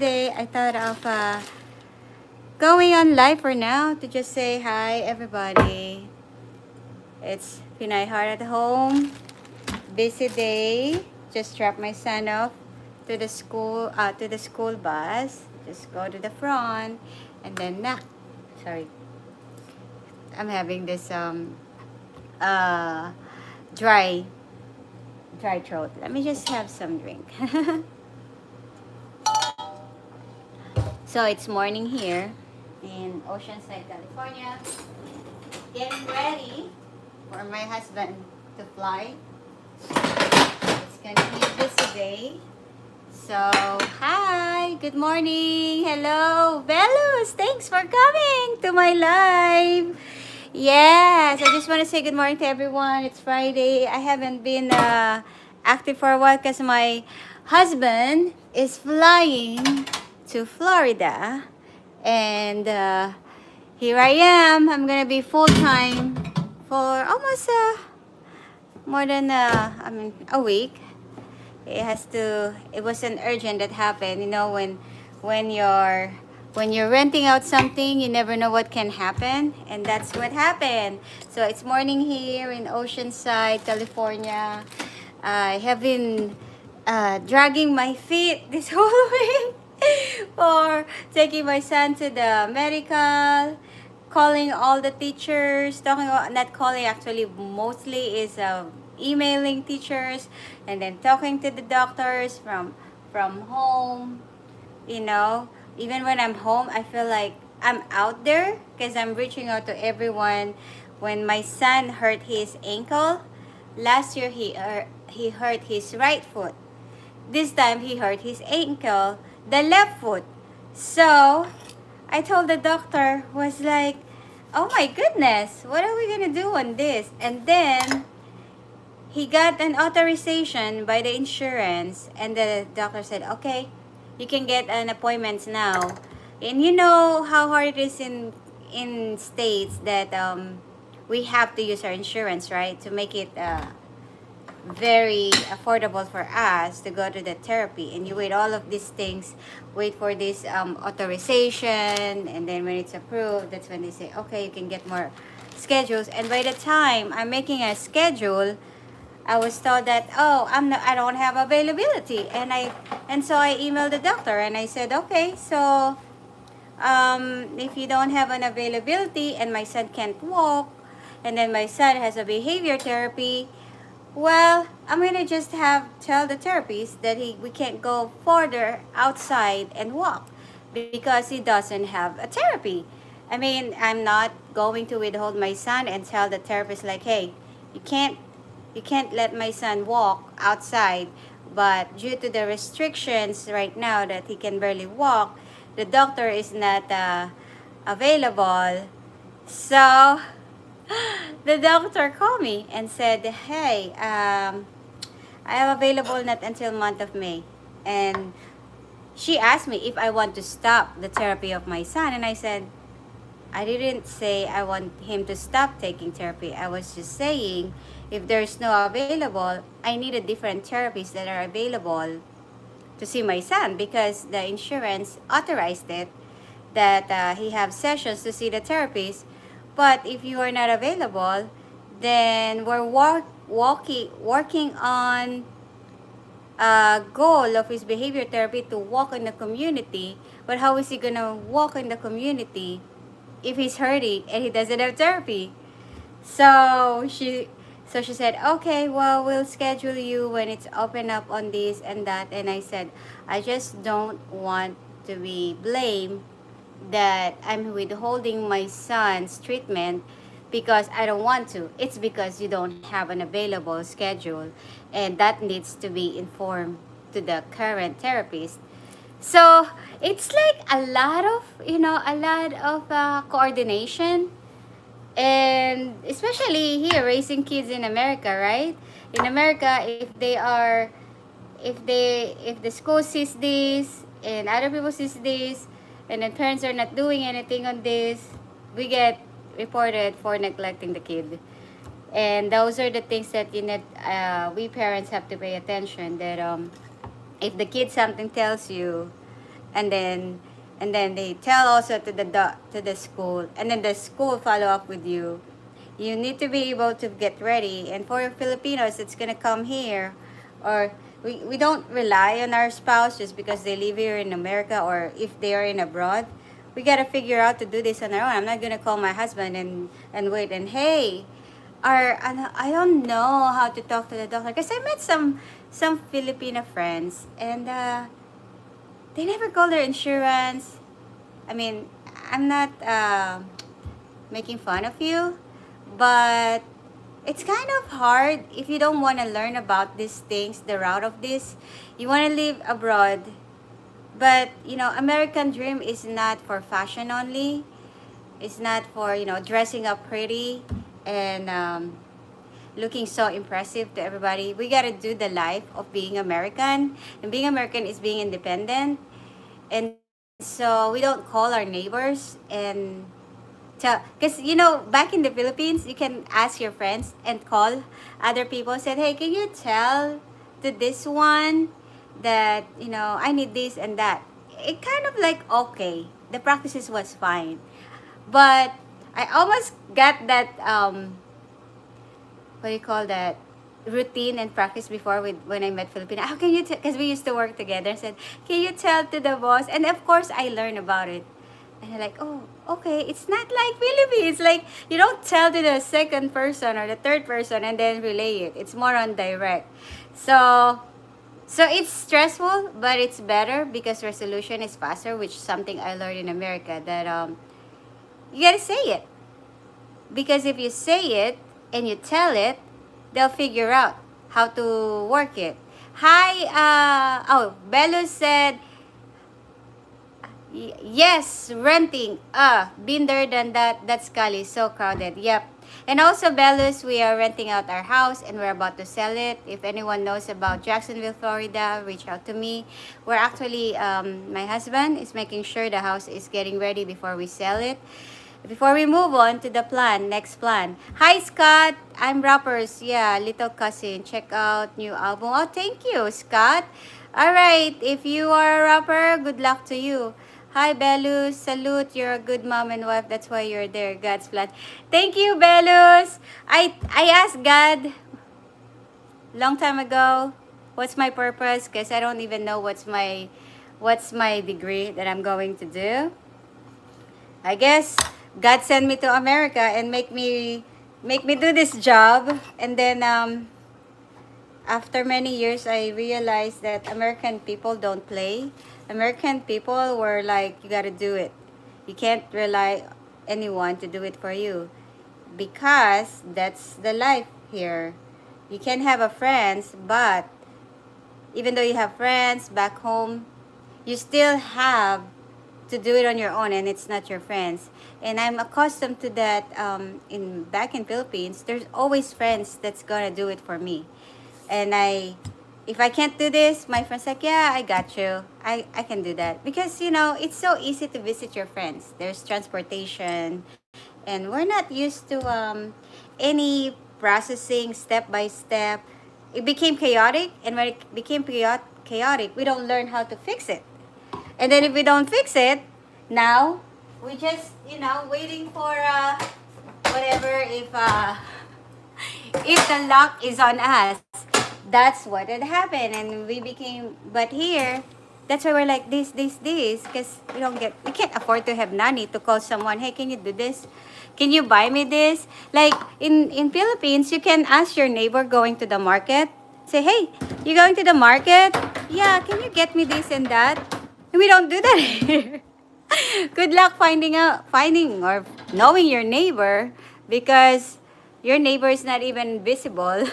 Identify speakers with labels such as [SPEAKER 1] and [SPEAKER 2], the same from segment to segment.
[SPEAKER 1] Today, I thought of going on live for now to just say hi, everybody. It's Pinay Heart at home. Busy day. Just dropped my son off to the school bus. Just go to the front, and then sorry, I'm having this uh dry dry throat. Let me just have some drink. So it's morning here in Oceanside, California. Getting ready for my husband to fly. It's gonna be a busy day. So, hi, good morning. Hello, Belus. Thanks for coming to my live. Yes, I just want to say good morning to everyone. It's Friday. I haven't been active for a while because my husband is flying to Florida. And here I am. I'm going to be full-time for almost more than a week. It was an urgent that happened, when you're renting out something, you never know what can happen, and that's what happened. So it's morning here in Oceanside, California. I have been dragging my feet this whole week for taking my son to the medical, calling all the teachers, not calling, actually mostly is emailing teachers, and then talking to the doctors from home. you know Even when I'm home, I feel like I'm out there because I'm reaching out to everyone. When my son hurt his ankle last year, he hurt his right foot. This time he hurt his ankle, the left foot. So I told the doctor, was like, oh my goodness, what are we gonna do on this? And then he got an authorization by the insurance, and the doctor said, okay, you can get an appointment now. And you know how hard it is in states that we have to use our insurance, right, to make it very affordable for us to go to the therapy. And you wait all of these things, wait for this authorization, and then when it's approved, that's when they say, okay, you can get more schedules. And by the time I'm making a schedule, I was told that, oh, I don't have availability. And so I emailed the doctor and I said, okay, so if you don't have an availability and my son can't walk, and then my son has a behavior therapy, well, I'm gonna just tell the therapist that we can't go further outside and walk because he doesn't have a therapy. I mean, I'm not going to withhold my son and tell the therapist like, hey, you can't let my son walk outside, but due to the restrictions right now that he can barely walk, the doctor is not available. So the doctor called me and said, hey, I am available not until month of May. And she asked me if I want to stop the therapy of my son. And I said, I didn't say I want him to stop taking therapy. I was just saying, if there's no available, I needed different therapies that are available to see my son, because the insurance authorized it, that he have sessions to see the therapist. But if you are not available, then we're working on a goal of his behavior therapy to walk in the community. But how is he gonna walk in the community if he's hurting and he doesn't have therapy? So she said, okay, well, we'll schedule you when it's open up on this and that. And I said, I just don't want to be blamed that I'm withholding my son's treatment because I don't want to. It's because you don't have an available schedule, and that needs to be informed to the current therapist. So it's like a lot of coordination, and especially here raising kids in America, right? In America, if the school sees this and other people sees this, and then parents are not doing anything on this, we get reported for neglecting the kid. And those are the things that we parents have to pay attention, that if the kid something tells you and then they tell also to the school, and then the school follow up with you. You need to be able to get ready. And for Filipinos, it's gonna come here, or we don't rely on our spouse just because they live here in America, or if they are in abroad. We gotta figure out to do this on our own. I'm not gonna call my husband and wait and hey, I don't know how to talk to the doctor because I met some Filipino friends, and they never call their insurance. I mean, I'm not making fun of you, but it's kind of hard if you don't want to learn about these things, the route of this. You want to live abroad, but American dream is not for fashion only. It's not for dressing up pretty and looking so impressive to everybody. We gotta do the life of being American, and being American is being independent. And so we don't call our neighbors and tell, because back in the Philippines, you can ask your friends and call other people, said, hey, can you tell to this one that I need this and that. It kind of like, okay, the practices was fine, but I almost got that what do you call that, routine and practice before with when I met Filipina. How can you tell? Because we used to work together. Said, can you tell to the boss? And of course, I learned about it. And I'm like, oh, okay. It's not like Philippines. Like you don't tell to the second person or the third person and then relay it. It's more on direct. So it's stressful, but it's better because resolution is faster, which is something I learned in America that you gotta say it. Because if you say it and you tell it, they'll figure out how to work it. Hi, Bello said, yes, renting. Been there, done that. That's Cali, so crowded. Yep. And also, Bellus, we are renting out our house and we're about to sell it. If anyone knows about Jacksonville, Florida, reach out to me. We're actually, my husband is making sure the house is getting ready before we sell it. Before we move on to the next plan. Hi, Scott. I'm rappers. Yeah, little cousin. Check out new album. Oh, thank you, Scott. All right. If you are a rapper, good luck to you. Hi, Belus. Salute. You're a good mom and wife. That's why you're there. God's plan. Thank you, Belus. I asked God long time ago, what's my purpose? Because I don't even know what's my degree that I'm going to do. I guess God sent me to America and make me do this job, and then after many years I realized that American people don't play. American people were like, you got to do it. You can't rely anyone to do it for you because that's the life here. You can have a friends, but even though you have friends back home, you still have to do it on your own, and it's not your friends. And I'm accustomed to that. Back in Philippines, there's always friends that's gonna do it for me. And if I can't do this, my friends like, yeah, I got you. I can do that because it's so easy to visit your friends. There's transportation, and we're not used to any processing step by step. It became chaotic, and when it became chaotic, we don't learn how to fix it. And then if we don't fix it, now we just waiting for whatever, if the luck is on us. That's what had happened, and we became. But here, that's why we're like this, because we can't afford to have nanny to call someone. Hey, can you do this? Can you buy me this? Like in Philippines, you can ask your neighbor going to the market. Say, hey, you going to the market? Yeah, can you get me this and that? We don't do that here. Good luck finding or knowing your neighbor, because your neighbor is not even visible.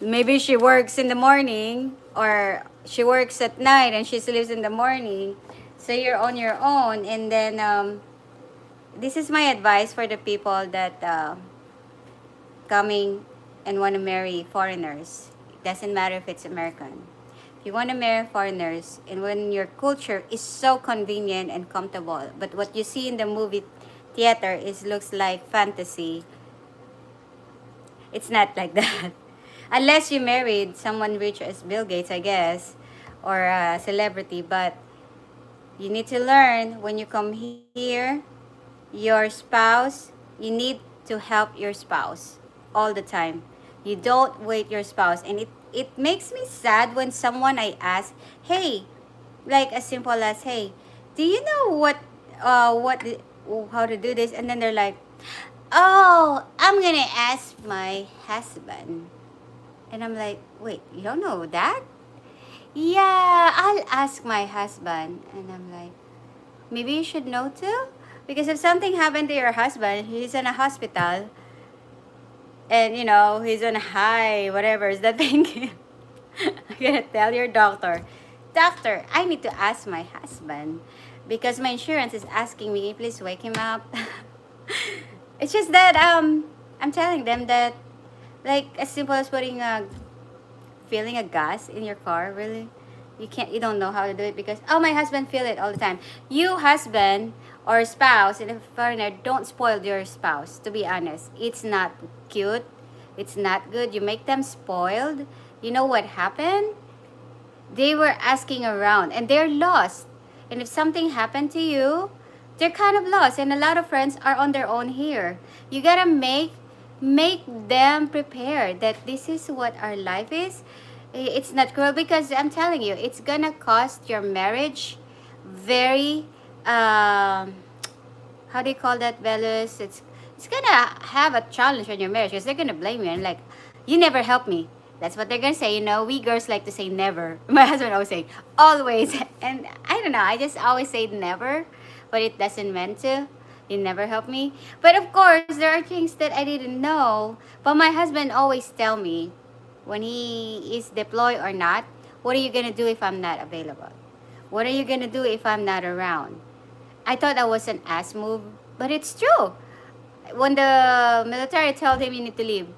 [SPEAKER 1] Maybe she works in the morning or she works at night and she sleeps in the morning. So you're on your own. And then this is my advice for the people that coming and want to marry foreigners. It doesn't matter if it's American. You want to marry foreigners, and when your culture is so convenient and comfortable, but what you see in the movie theater looks like fantasy. It's not like that. Unless you married someone rich as Bill Gates, I guess, or a celebrity. But You need to learn when you come here, your spouse, you need to help your spouse all the time. You don't wait your spouse. And it makes me sad when someone I ask, hey, like as simple as, hey, do you know how to do this? And then they're like, oh, I'm gonna ask my husband. And I'm like, wait, you don't know that? Yeah, I'll ask my husband. And I'm like, maybe you should know too? Because if something happened to your husband, he's in a hospital, and he's on a high, whatever is that thing. I'm gonna tell your doctor, I need to ask my husband because my insurance is asking me, please wake him up. It's just that I'm telling them that, like, as simple as putting a filling a gas in your car, really, you don't know how to do it because, oh, my husband feel it all the time. You husband or spouse in a foreigner, don't spoil your spouse. To be honest, it's not cute, it's not good. You make them spoiled. You know what happened? They were asking around and they're lost. And if something happened to you, they're kind of lost. And a lot of friends are on their own here. You gotta make them prepared that this is what our life is. It's not cruel because I'm telling you, it's gonna cost your marriage very how do you call that, Belus? It's gonna have a challenge on your marriage because they're gonna blame you and like, you never helped me. That's what they're gonna say. We girls like to say never. My husband always say always, and I don't know. I just always say never, but it doesn't mean to. You never help me. But of course, there are things that I didn't know. But my husband always tell me when he is deployed or not. What are you gonna do if I'm not available? What are you gonna do if I'm not around? I thought that was an ass move, but it's true. When the military told him you need to leave,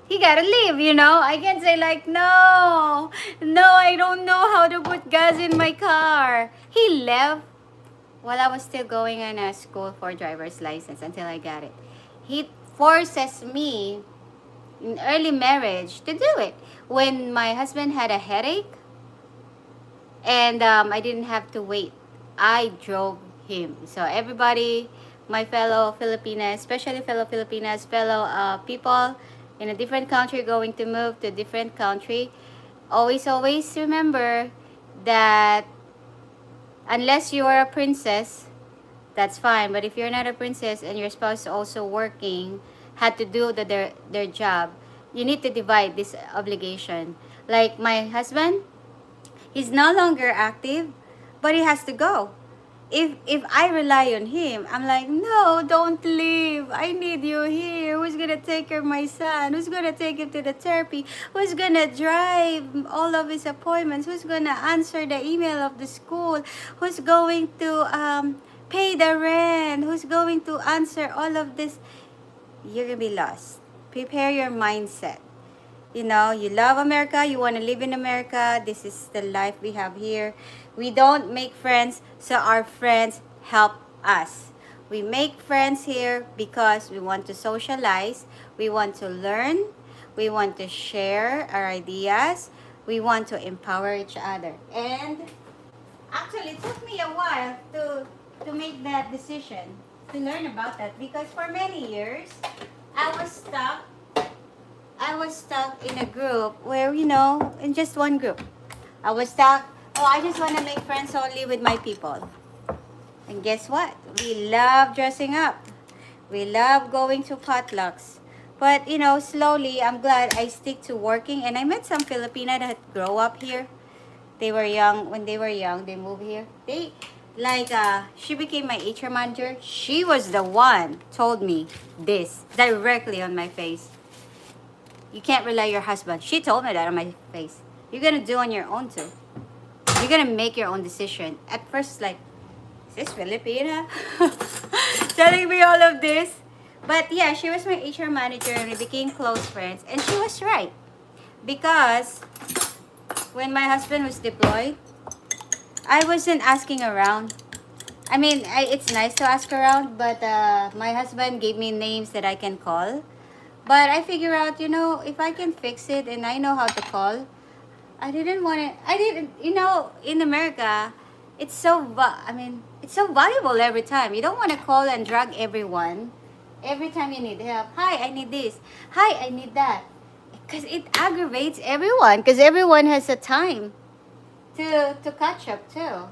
[SPEAKER 1] he gotta leave. I can't say like, no, I don't know how to put gas in my car. He left while I was still going in a school for driver's license until I got it. He forces me in early marriage to do it. When my husband had a headache and I didn't have to wait, I drove him. So everybody, my fellow Filipinas, especially fellow Filipinas, fellow people in a different country going to move to a different country, always remember that unless you are a princess, that's fine. But if you're not a princess and your spouse is also working, had to do their job, you need to divide this obligation. Like my husband, he's no longer active, but he has to go. If I rely on him, I'm like, no, don't leave. I need you here. Who's gonna take care of my son? Who's gonna take him to the therapy? Who's gonna drive all of his appointments? Who's gonna answer the email of the school? Who's going to pay the rent? Who's going to answer all of this? You're gonna be lost. Prepare your mindset. You love America, you want to live in America. This is the life we have here. We don't make friends so our friends help us. We make friends here because we want to socialize, we want to learn, we want to share our ideas, we want to empower each other. And actually, it took me a while to make that decision, to learn about that, because for many years, I was stuck in a group where, in just one group. I was stuck, I just want to make friends only with my people. And guess what? We love dressing up. We love going to potlucks. But, slowly, I'm glad I stick to working. And I met some Filipina that grow up here. They were young. When they were young, they moved here. She became my HR manager. She was the one told me this directly on my face. You can't rely on your husband. She told me that on my face. You're going to do on your own too. You're going to make your own decision. At first, like, is this Filipina? Telling me all of this. But yeah, she was my HR manager and we became close friends. And she was right. Because when my husband was deployed, I wasn't asking around. I mean, it's nice to ask around, but my husband gave me names that I can call. But I figure out, if I can fix it and I know how to call, I didn't want it. In America, I mean, it's so valuable every time. You don't want to call and drag everyone every time you need help. Hi, I need this. Hi, I need that. Because it aggravates everyone. Because everyone has a time to catch up too.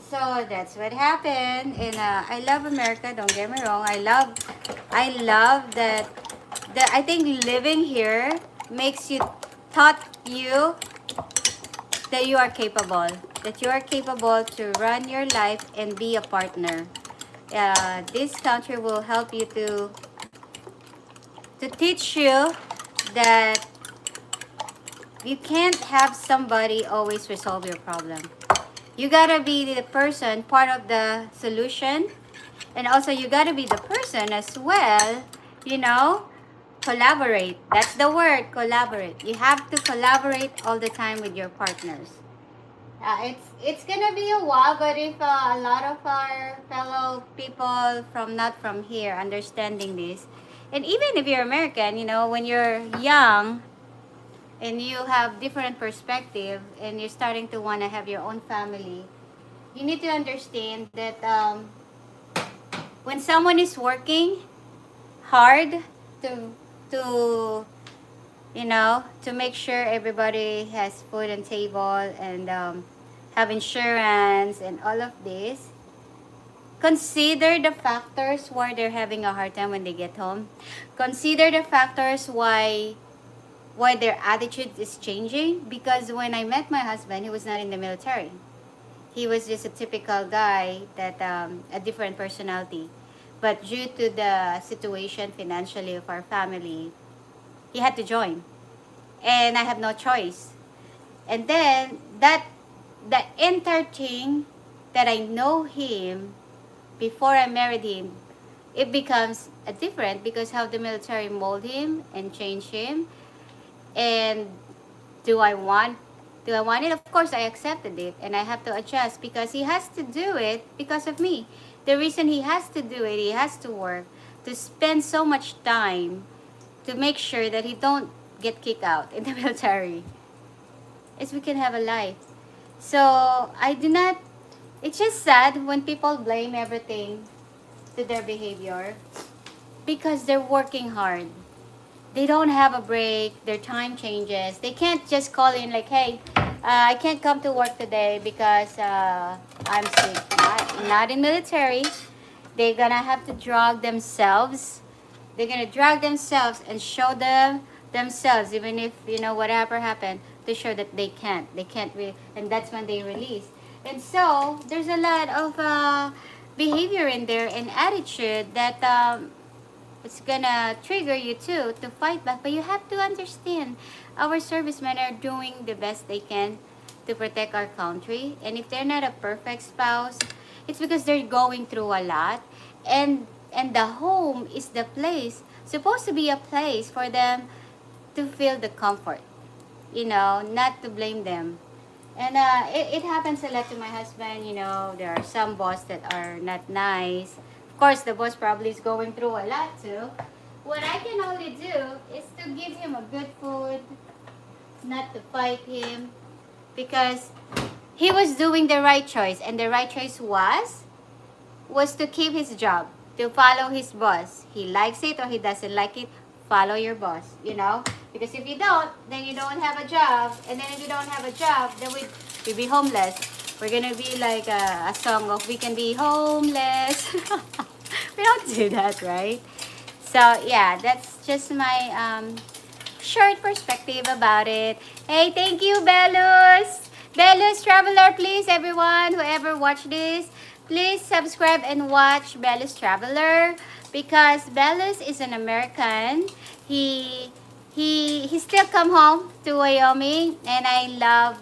[SPEAKER 1] So that's what happened. And I love America. Don't get me wrong. I love that. That I think living here makes you taught you that you are capable, that you are capable to run your life and be a partner. This country will help you to teach you that you can't have somebody always resolve your problem. You gotta be the person, part of the solution, and also you gotta be the person as well, you know, collaborate. That's the word, collaborate. You have to collaborate all the time with your partners. It's gonna be a while, but if a lot of our fellow people from not from here understanding this, and even if you're American, you know, when you're young and you have different perspective and you're starting to want to have your own family, you need to understand that when someone is working hard to to you know, to make sure everybody has food on table and have insurance and all of this. Consider the factors why they're having a hard time when they get home. Consider the factors why their attitude is changing. Because when I met my husband, he was not in the military. He was just a typical guy that a different personality. But due to the situation financially of our family, he had to join, and I have no choice. And then that the entire thing that I know him before I married him, it becomes a different because how the military mold him and change him. And do I want it? Of course I accepted it, and I have to adjust because he has to do it because of me. The reason he has to do it, he has to work, to spend so much time to make sure that he don't get kicked out in the military, is we can have a life. So I do not. It's just sad when people blame everything to their behavior because they're working hard. They don't have a break. Their time changes. They can't just call in like, "Hey, I can't come to work today because I'm sick." Not in military. They're gonna have to drag themselves. They're gonna drag themselves and show them themselves, even if you know whatever happened, to show that they can't really, and that's when they release. And so there's a lot of behavior in there and attitude that it's gonna trigger you too to fight back. But you have to understand, our servicemen are doing the best they can to protect our country, and if they're not a perfect spouse, it's because they're going through a lot. And the home is the place, supposed to be a place for them to feel the comfort, you know, not to blame them. And it happens a lot to my husband. You know, there are some boss that are not nice. Of course, the boss probably is going through a lot too. What I can only do is to give him a good food, not to fight him, because he was doing the right choice, and the right choice was to keep his job, to follow his boss. He likes it or he doesn't like it, follow your boss, you know? Because if you don't, then you don't have a job. And then if you don't have a job, then we be homeless. We're going to be like a song of "We Can Be Homeless." We don't do that, right? So, yeah, that's just my short perspective about it. Hey, thank you, Belus. Belus Traveler, please, everyone, whoever watched this, please subscribe and watch Belus Traveler, because Belus is an American. He still come home to Wyoming, and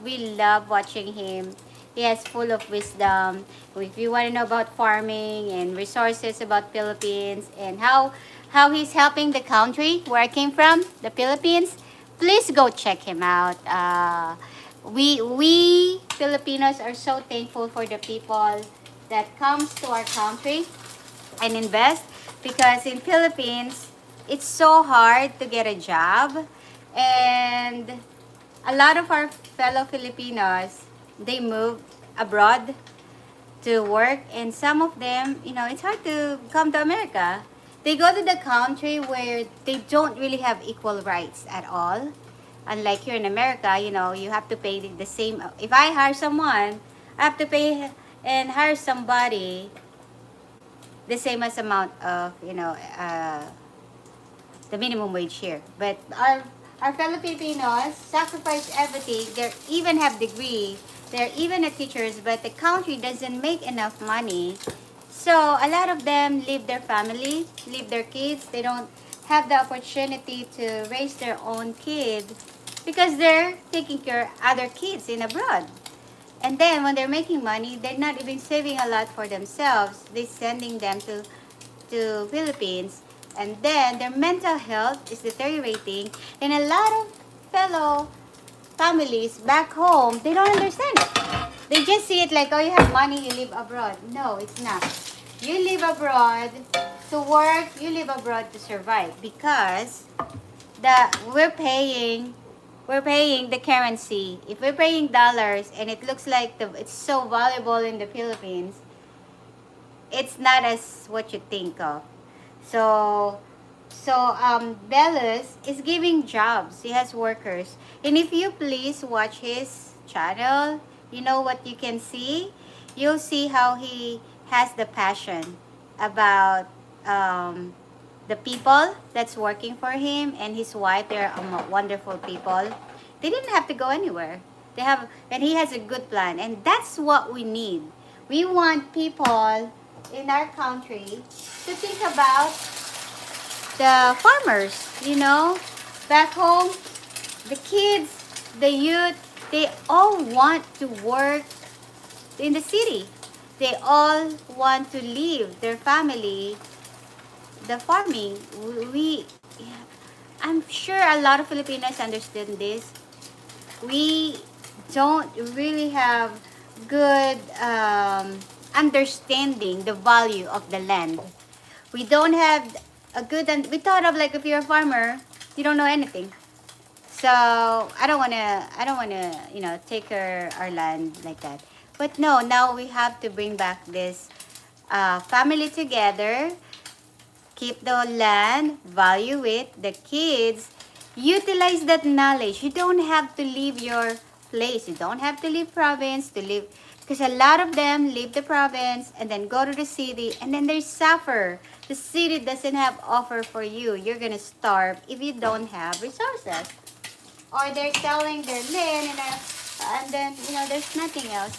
[SPEAKER 1] we love watching him. He is full of wisdom. If you want to know about farming and resources about Philippines and how he's helping the country where I came from, the Philippines, please go check him out. We Filipinos are so thankful for the people that comes to our country and invest, because in Philippines it's so hard to get a job, and a lot of our fellow Filipinos, they moved abroad to work, and some of them, you know, it's hard to come to America. They go to the country where they don't really have equal rights at all. Unlike here in America, you know, you have to pay the same. If I hire someone, I have to pay and hire somebody the same as amount of, you know, the minimum wage here. But our fellow Filipinos sacrifice everything. They even have degree. They're even a teachers, but the country doesn't make enough money. So a lot of them leave their family, leave their kids. They don't have the opportunity to raise their own kid because they're taking care of other kids in abroad. And then when they're making money, they're not even saving a lot for themselves. They're sending them to Philippines, and then their mental health is deteriorating, and a lot of fellow families back home, they don't understand it. They just see it like, oh, you have money, you live abroad. No, it's not. You live abroad to work, you live abroad to survive, because we're paying the currency. If we're paying dollars and it looks like it's so valuable in the Philippines, it's not as what you think of. So, Belus is giving jobs. He has workers. And if you please watch his channel, you know what you can see? You'll see how he has the passion about the people that's working for him and his wife. They're wonderful people. They didn't have to go anywhere. And he has a good plan. And that's what we need. We want people in our country to think about the farmers, you know, back home, the kids, the youth, they all want to work in the city. They all want to leave their family, the farming. I'm sure a lot of Filipinos understand this. We don't really have good understanding the value of the land. We don't have a good, and we thought of like if you're a farmer, you don't know anything. So I don't wanna, you know, take our land like that. But no, now we have to bring back this family together, keep the land, value it, the kids, utilize that knowledge. You don't have to leave your place. You don't have to leave province to live, because a lot of them leave the province and then go to the city, and then they suffer. The city doesn't have offer for you. You're gonna starve if you don't have resources. Or they're selling their land, and then, you know, there's nothing else.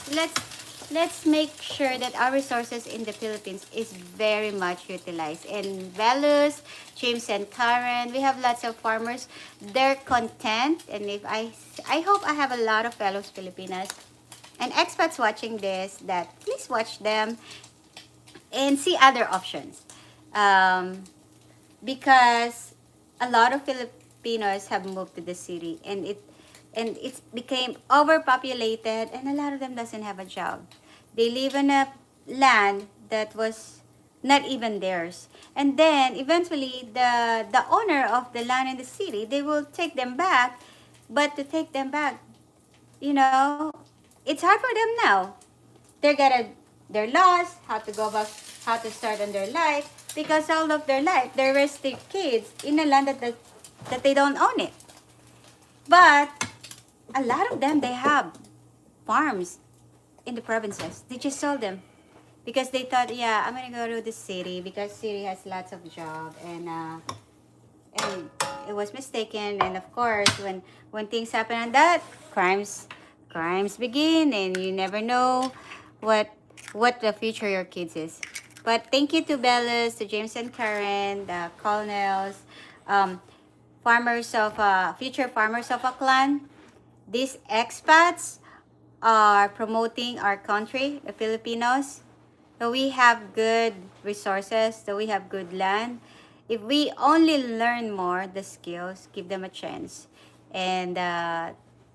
[SPEAKER 1] Let's make sure that our resources in the Philippines is very much utilized. And Velus, James and Karen, we have lots of farmers. They're content, and if I hope I have a lot of fellows Filipinas and expats watching this, that please watch them and see other options. Because a lot of Filipinos have moved to the city, and it became overpopulated, and a lot of them doesn't have a job. They live in a land that was not even theirs. And then eventually the owner of the land in the city, they will take them back, but to take them back, you know, it's hard for them now. They're lost, how to go back, how to start on their life, because all of their life they raised their kids in a land that they don't own it. But a lot of them, they have farms in the provinces. They just sold them because they thought, yeah, I'm gonna go to the city because city has lots of job, and it was mistaken. And of course, when things happen on that, crimes begin, and you never know what the future of your kids is. But thank you to Bellas, to James and Karen, the colonels, farmers of future farmers of a clan. These expats are promoting our country, the Filipinos. So we have good resources, so we have good land. If we only learn more the skills, give them a chance, and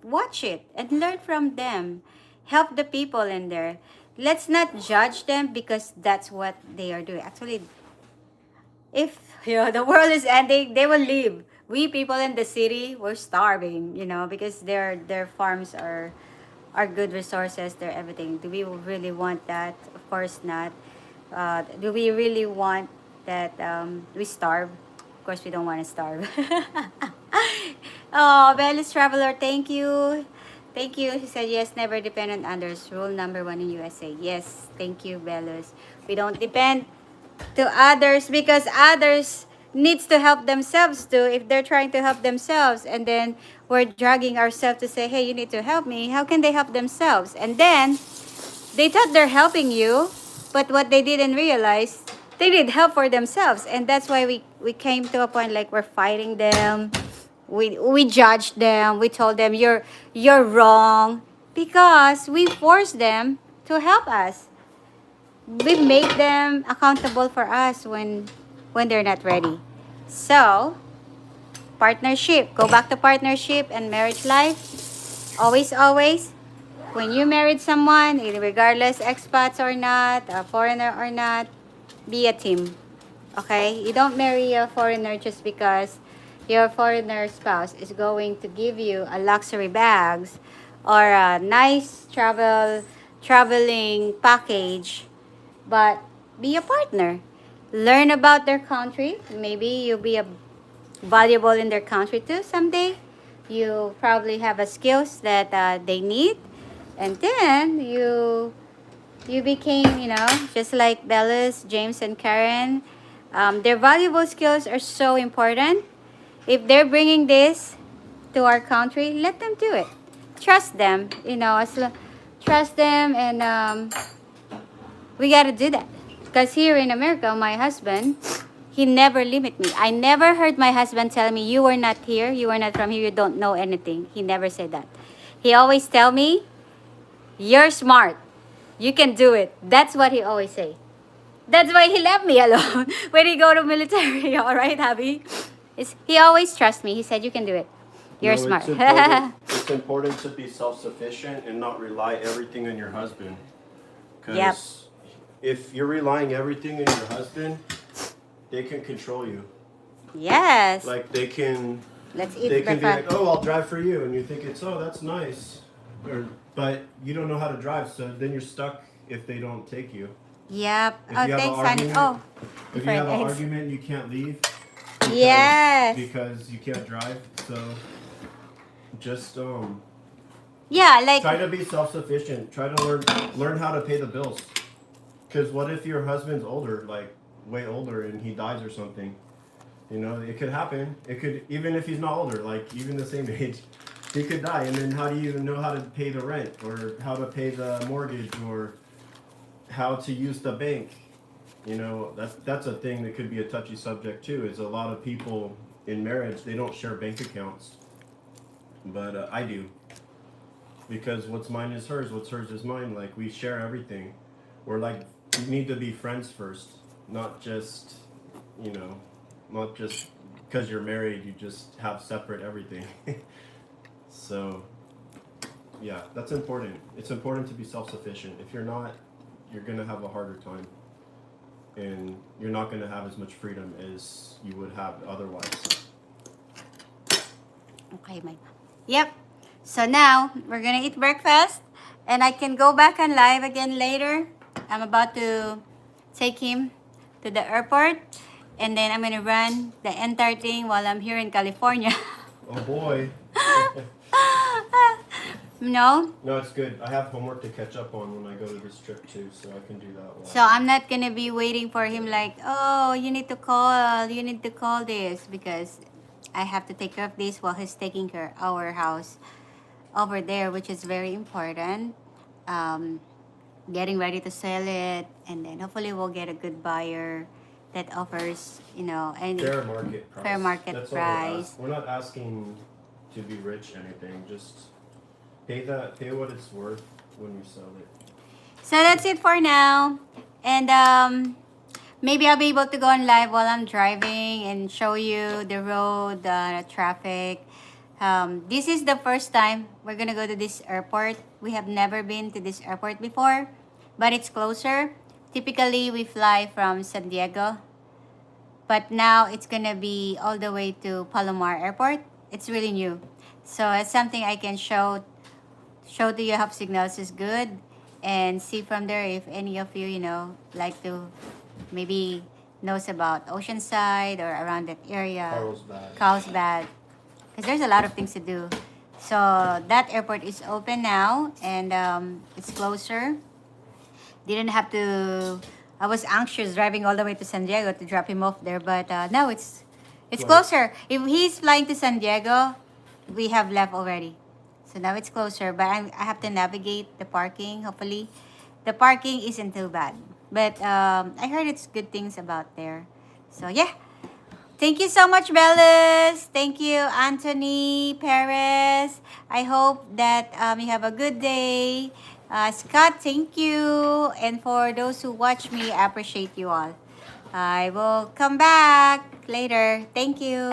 [SPEAKER 1] watch it and learn from them. Help the people in there. Let's not judge them because that's what they are doing. Actually, if the world is ending, they will leave. We people in the city, we're starving, because their farms are are good resources, they're everything. Do we really want that? Of course not. Do we really want that we starve? Of course, we don't want to starve. Oh, Bellis Traveler, thank you. Thank you. He said, yes, never depend on others. Rule number one in USA. Yes, thank you, Bellis. We don't depend to others because others needs to help themselves too. If they're trying to help themselves and then we're dragging ourselves to say, hey, you need to help me, how can they help themselves? And then they thought they're helping you, but what they didn't realize, they need help for themselves. And that's why we came to a point like we're fighting them. We judged them. We told them you're wrong because we forced them to help us. We make them accountable for us when they're not ready. So, partnership. Go back to partnership and marriage life. Always, when you married someone, regardless expats or not, a foreigner or not, be a team. Okay? You don't marry a foreigner just because your foreigner spouse is going to give you a luxury bags or a nice traveling package, but be a partner. Learn about their country. Maybe you'll be a valuable in their country too someday. You probably have a skills that they need, and then you became, just like Bellis, James, and Karen. Their valuable skills are so important. If they're bringing this to our country, let them do it. Trust them, trust them, and we gotta do that. Because here in America, my husband, he never limit me. I never heard my husband tell me, you are not here, you are not from here, you don't know anything. He never said that. He always tell me, you're smart. You can do it. That's what he always say. That's why he left me alone when he go to military. All right, hubby? He always trust me. He said, you can do it. You're
[SPEAKER 2] No,
[SPEAKER 1] smart.
[SPEAKER 2] it's important to be self-sufficient and not rely everything on your husband. Because
[SPEAKER 1] Yep.
[SPEAKER 2] if you're relying everything on your husband, they can control you.
[SPEAKER 1] Yes.
[SPEAKER 2] Like they can
[SPEAKER 1] Let's eat
[SPEAKER 2] be like,
[SPEAKER 1] breakfast.
[SPEAKER 2] oh, I'll drive for you, and you think it's, oh, that's nice, but you don't know how to drive, so then you're stuck if they don't take you.
[SPEAKER 1] Yep.
[SPEAKER 2] If
[SPEAKER 1] Oh,
[SPEAKER 2] you have
[SPEAKER 1] thanks,
[SPEAKER 2] an
[SPEAKER 1] honey.
[SPEAKER 2] argument,
[SPEAKER 1] Oh,
[SPEAKER 2] if you
[SPEAKER 1] fried
[SPEAKER 2] have an
[SPEAKER 1] eggs.
[SPEAKER 2] argument, you can't leave.
[SPEAKER 1] Yes.
[SPEAKER 2] Because you can't drive, so just
[SPEAKER 1] Yeah, like,
[SPEAKER 2] try to be self-sufficient. Try to learn how to pay the bills. Because what if your husband's older, like way older, and he dies or something? It could happen. It could, even if he's not older, like even the same age, he could die. And then how do you even know how to pay the rent or how to pay the mortgage or how to use the bank? That's a thing that could be a touchy subject too. Is a lot of people in marriage, they don't share bank accounts, but I do. Because what's mine is hers, what's hers is mine. Like we share everything. We're like, you need to be friends first, not just, not just because you're married, you just have separate everything. So, yeah, that's important. It's important to be self-sufficient. If you're not, you're gonna have a harder time, and you're not gonna have as much freedom as you would have otherwise.
[SPEAKER 1] okay, Mike. Yep. So now we're gonna eat breakfast, and I can go back on live again later. I'm about to take him to the airport, and then I'm gonna run the entire thing while I'm here in California.
[SPEAKER 2] Oh boy.
[SPEAKER 1] No,
[SPEAKER 2] No, it's good. I have homework to catch up on when I go to this trip too, so I can do that while.
[SPEAKER 1] so I'm not gonna be waiting for him like, oh, you need to call this, because I have to take care of this while he's taking care of our house over there, which is very important. Um, Getting ready to sell it, and then hopefully we'll get a good buyer that offers, any
[SPEAKER 2] Fair market price.
[SPEAKER 1] fair market
[SPEAKER 2] That's
[SPEAKER 1] price.
[SPEAKER 2] all we're not asking to be rich or anything. Just pay what it's worth when you sell it.
[SPEAKER 1] So that's it for now. And maybe I'll be able to go on live while I'm driving and show you the road, the traffic. This is the first time we're gonna go to this airport. We have never been to this airport before, but it's closer. Typically, we fly from San Diego, but now it's gonna be all the way to Palomar Airport. It's really new. So it's something I can show show that you have signals is good, and see from there if any of you, like to maybe knows about Oceanside or around that area.
[SPEAKER 2] Carlsbad.
[SPEAKER 1] Carlsbad. Because there's a lot of things to do. So that airport is open now, and it's closer. Didn't have to. I was anxious driving all the way to San Diego to drop him off there, but now it's
[SPEAKER 2] Right.
[SPEAKER 1] closer. If he's flying to San Diego, we have left already. So now it's closer, but I have to navigate the parking. Hopefully, the parking isn't too bad. But I heard it's good things about there. So yeah, thank you so much, Bellis. Thank you, Anthony Perez. I hope that you have a good day. Scott, thank you. And for those who watch me, I appreciate you all. I will come back later. Thank you.